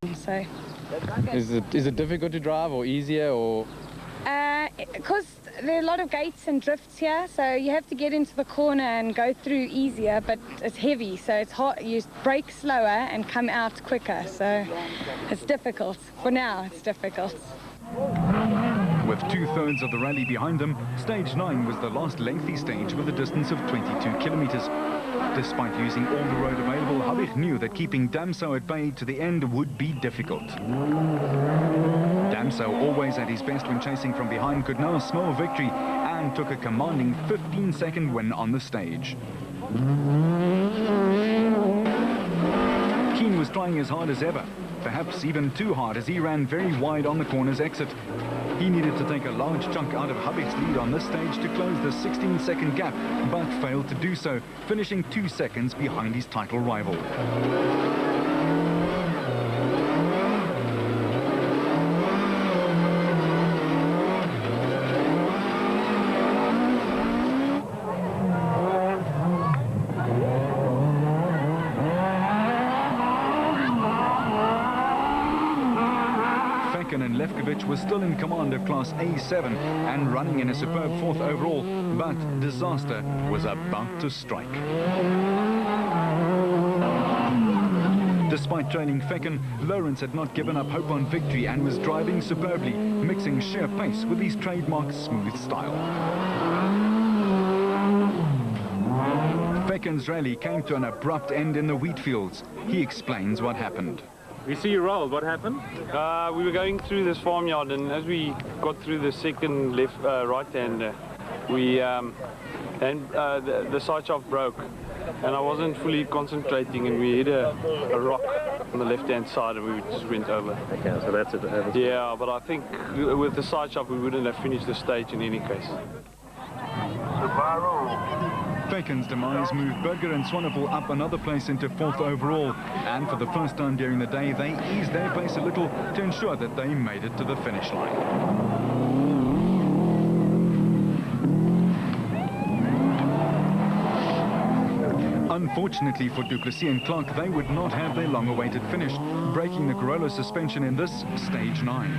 So. Is it difficult to drive or easier or? Because there are a lot of gates and drifts here, so you have to get into the corner and go through easier, but it's heavy, so it's hard. You brake slower and come out quicker, so it's difficult. For now, it's difficult. With 2/3 of the rally behind them, stage 9 was the last lengthy stage with a distance of 22 kilometers. Despite using all the road available, Habicht knew that keeping Damso at bay to the end would be difficult. Damso, always at his best when chasing from behind, could now smell victory and took a commanding 15-second win on the stage. Keane was trying as hard as ever, perhaps even too hard, as he ran very wide on the corner's exit. He needed to take a large chunk out of Habicht's lead on this stage to close the 16-second gap, but failed to do so, finishing 2 seconds behind his title rival. Was still in command of Class A7 and running in a superb 4th overall, but disaster was about to strike. Despite trailing Fecken, Lawrence had not given up hope on victory and was driving superbly, mixing sheer pace with his trademark smooth style. Fecken's rally came to an abrupt end in the wheat fields. He explains what happened. We see you rolled. What happened? We were going through this farmyard, and as we got through the second right-hander, the side shaft broke, and I wasn't fully concentrating, and we hit a rock on the left-hand side, and we just went over. Okay, so that's it. Yeah, but I think with the side shaft, we wouldn't have finished the stage in any case. Fecken's demise moved Berger and Swanepoel up another place into 4th overall, and for the first time during the day, they eased their pace a little to ensure that they made it to the finish line. Unfortunately for Duplessis and Clark, they would not have their long-awaited finish, breaking the Corolla suspension in this stage 9.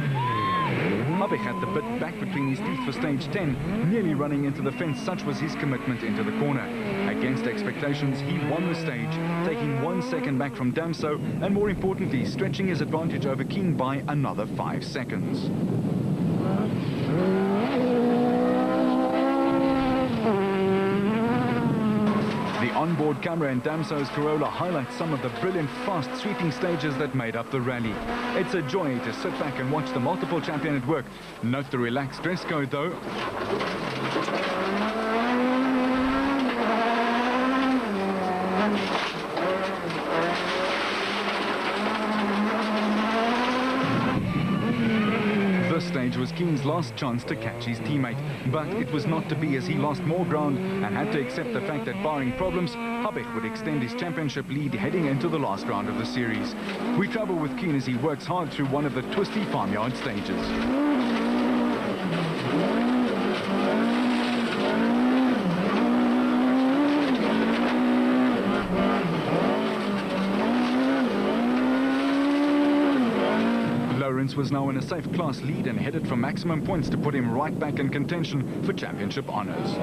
Habicht had the bit back between his teeth for stage 10, nearly running into the fence. Such was his commitment into the corner. Against expectations, he won the stage, taking 1 second back from Damso, and more importantly, stretching his advantage over Keane by another 5 seconds. The onboard camera in Damso's Corolla highlights some of the brilliant, fast, sweeping stages that made up the rally. It's a joy to sit back and watch the multiple champion at work. Note the relaxed dress code, though. This stage was Keane's last chance to catch his teammate, but it was not to be, as he lost more ground and had to accept the fact that, barring problems, Habicht would extend his championship lead heading into the last round of the series. We travel with Keane as he works hard through one of the twisty farmyard stages. Lawrence was now in a safe class lead and headed for maximum points to put him right back in contention for championship honours.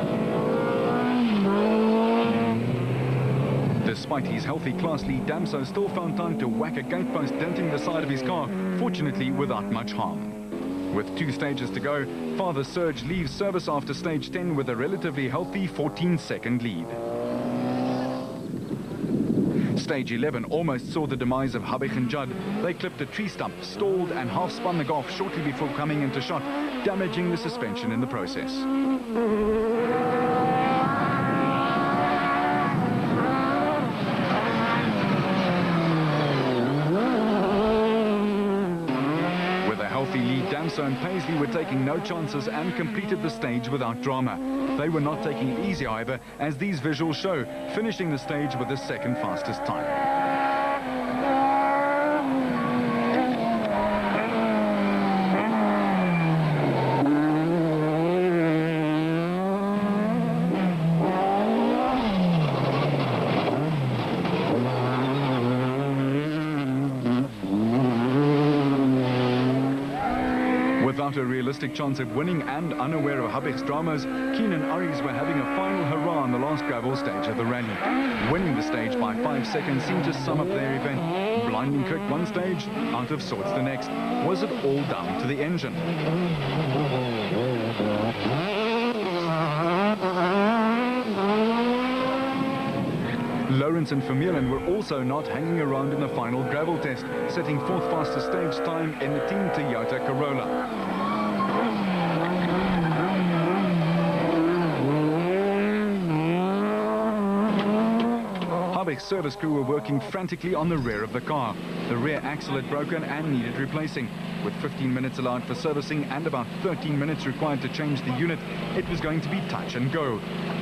Despite his healthy class lead, Damso still found time to whack a gatepost, denting the side of his car, fortunately without much harm. With 2 stages to go, Father Serge leaves service after stage 10 with a relatively healthy 14-second lead. Stage 11 almost saw the demise of Habicht and Judd. They clipped a tree stump, stalled and half-spun the Golf shortly before coming into shot, damaging the suspension in the process. With a healthy lead, Damso and Paisley were taking no chances and completed the stage without drama. They were not taking it easy, however, as these visuals show, finishing the stage with the 2nd fastest time. photorealistic chance of winning, and unaware of Habich's dramas, Keen and Aries were having a final hurrah on the last gravel stage of the rally. Winning the stage by 5 seconds seemed to sum up their event. Blinding quick one stage, out of sorts the next. Was it all down to the engine? Lawrence and Vermeulen were also not hanging around in the final gravel test, setting fourth fastest stage time in the Team Toyota Corolla. Habich's service crew were working frantically on the rear of the car. The rear axle had broken and needed replacing. With 15 minutes allowed for servicing and about 13 minutes required to change the unit, it was going to be touch and go.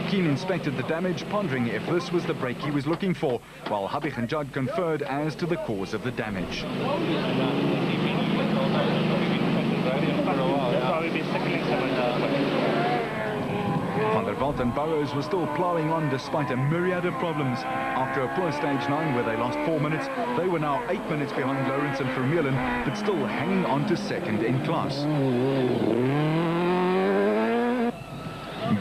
Keen inspected the damage, pondering if this was the break he was looking for, while Habich and Judd conferred as to the cause of the damage. Van der Walt and Burrows were still ploughing on despite a myriad of problems. After a poor stage 9 where they lost 4 minutes, they were now 8 minutes behind Lawrence and Vermeulen, but still hanging on to second in class.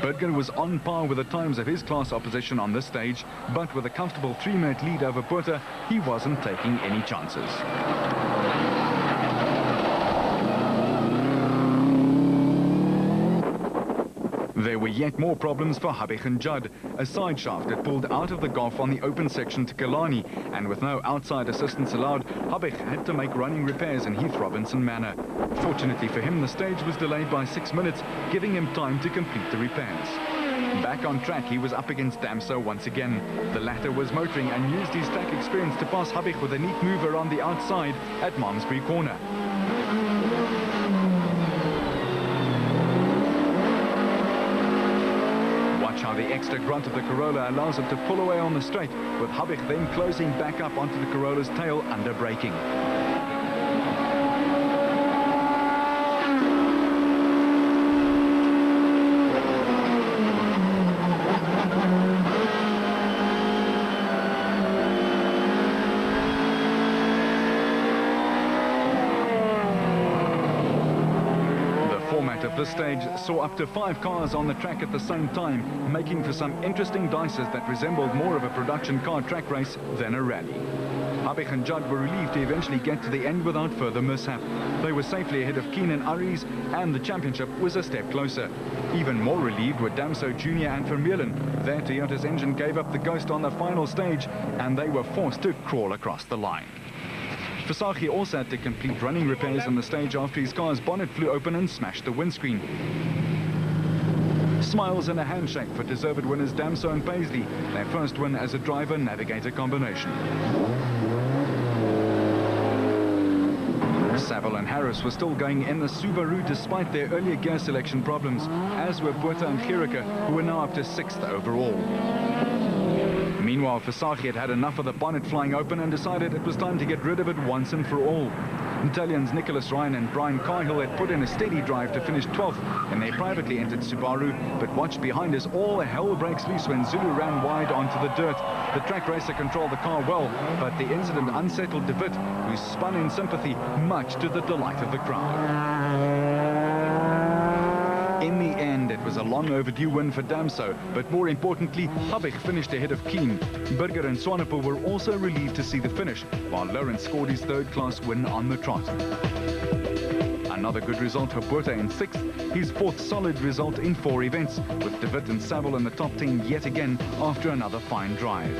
Burger was on par with the times of his class opposition on this stage, but with a comfortable 3-minute lead over Porter, he wasn't taking any chances. There were yet more problems for Habich and Judd. A side shaft had pulled out of the Gulf on the open section to Killarney, and with no outside assistance allowed, Habich had to make running repairs in Heath Robinson manner. Fortunately for him, the stage was delayed by 6 minutes, giving him time to complete the repairs. Back on track, he was up against Damso once again. The latter was motoring and used his track experience to pass Habich with a neat move around the outside at Malmesbury Corner. How the extra grunt of the Corolla allows it to pull away on the straight, with Habich then closing back up onto the Corolla's tail under braking. This stage saw up to 5 cars on the track at the same time, making for some interesting dices that resembled more of a production car track race than a rally. Habich and Judd were relieved to eventually get to the end without further mishap. They were safely ahead of Keen and Aries, and the championship was a step closer. Even more relieved were Damso Jr. and Vermeulen. Their Toyota's engine gave up the ghost on the final stage, and they were forced to crawl across the line. Versace also had to complete running repairs on the stage after his car's bonnet flew open and smashed the windscreen. Smiles and a handshake for deserved winners Damso and Paisley, their first win as a driver-navigator combination. Saville and Harris were still going in the Subaru despite their earlier gear selection problems, as were Puerta and Gierke, who were now up to 6th overall. Meanwhile, Versace had had enough of the bonnet flying open and decided it was time to get rid of it once and for all. Italians Nicholas Ryan and Brian Cahill had put in a steady drive to finish 12th in their privately entered Subaru, but watched behind as all hell breaks loose when Zulu ran wide onto the dirt. The track racer controlled the car well, but the incident unsettled De Witt, who spun in sympathy, much to the delight of the crowd. In the end, it was a long overdue win for Damso, but more importantly, Habich finished ahead of Keen. Burger and Swanepoel were also relieved to see the finish, while Lawrence scored his 3rd-class win on the trot. Another good result for Puerta in 6th, his 4th solid result in 4 events, with De Witt and Saville in the top 10 yet again after another fine drive.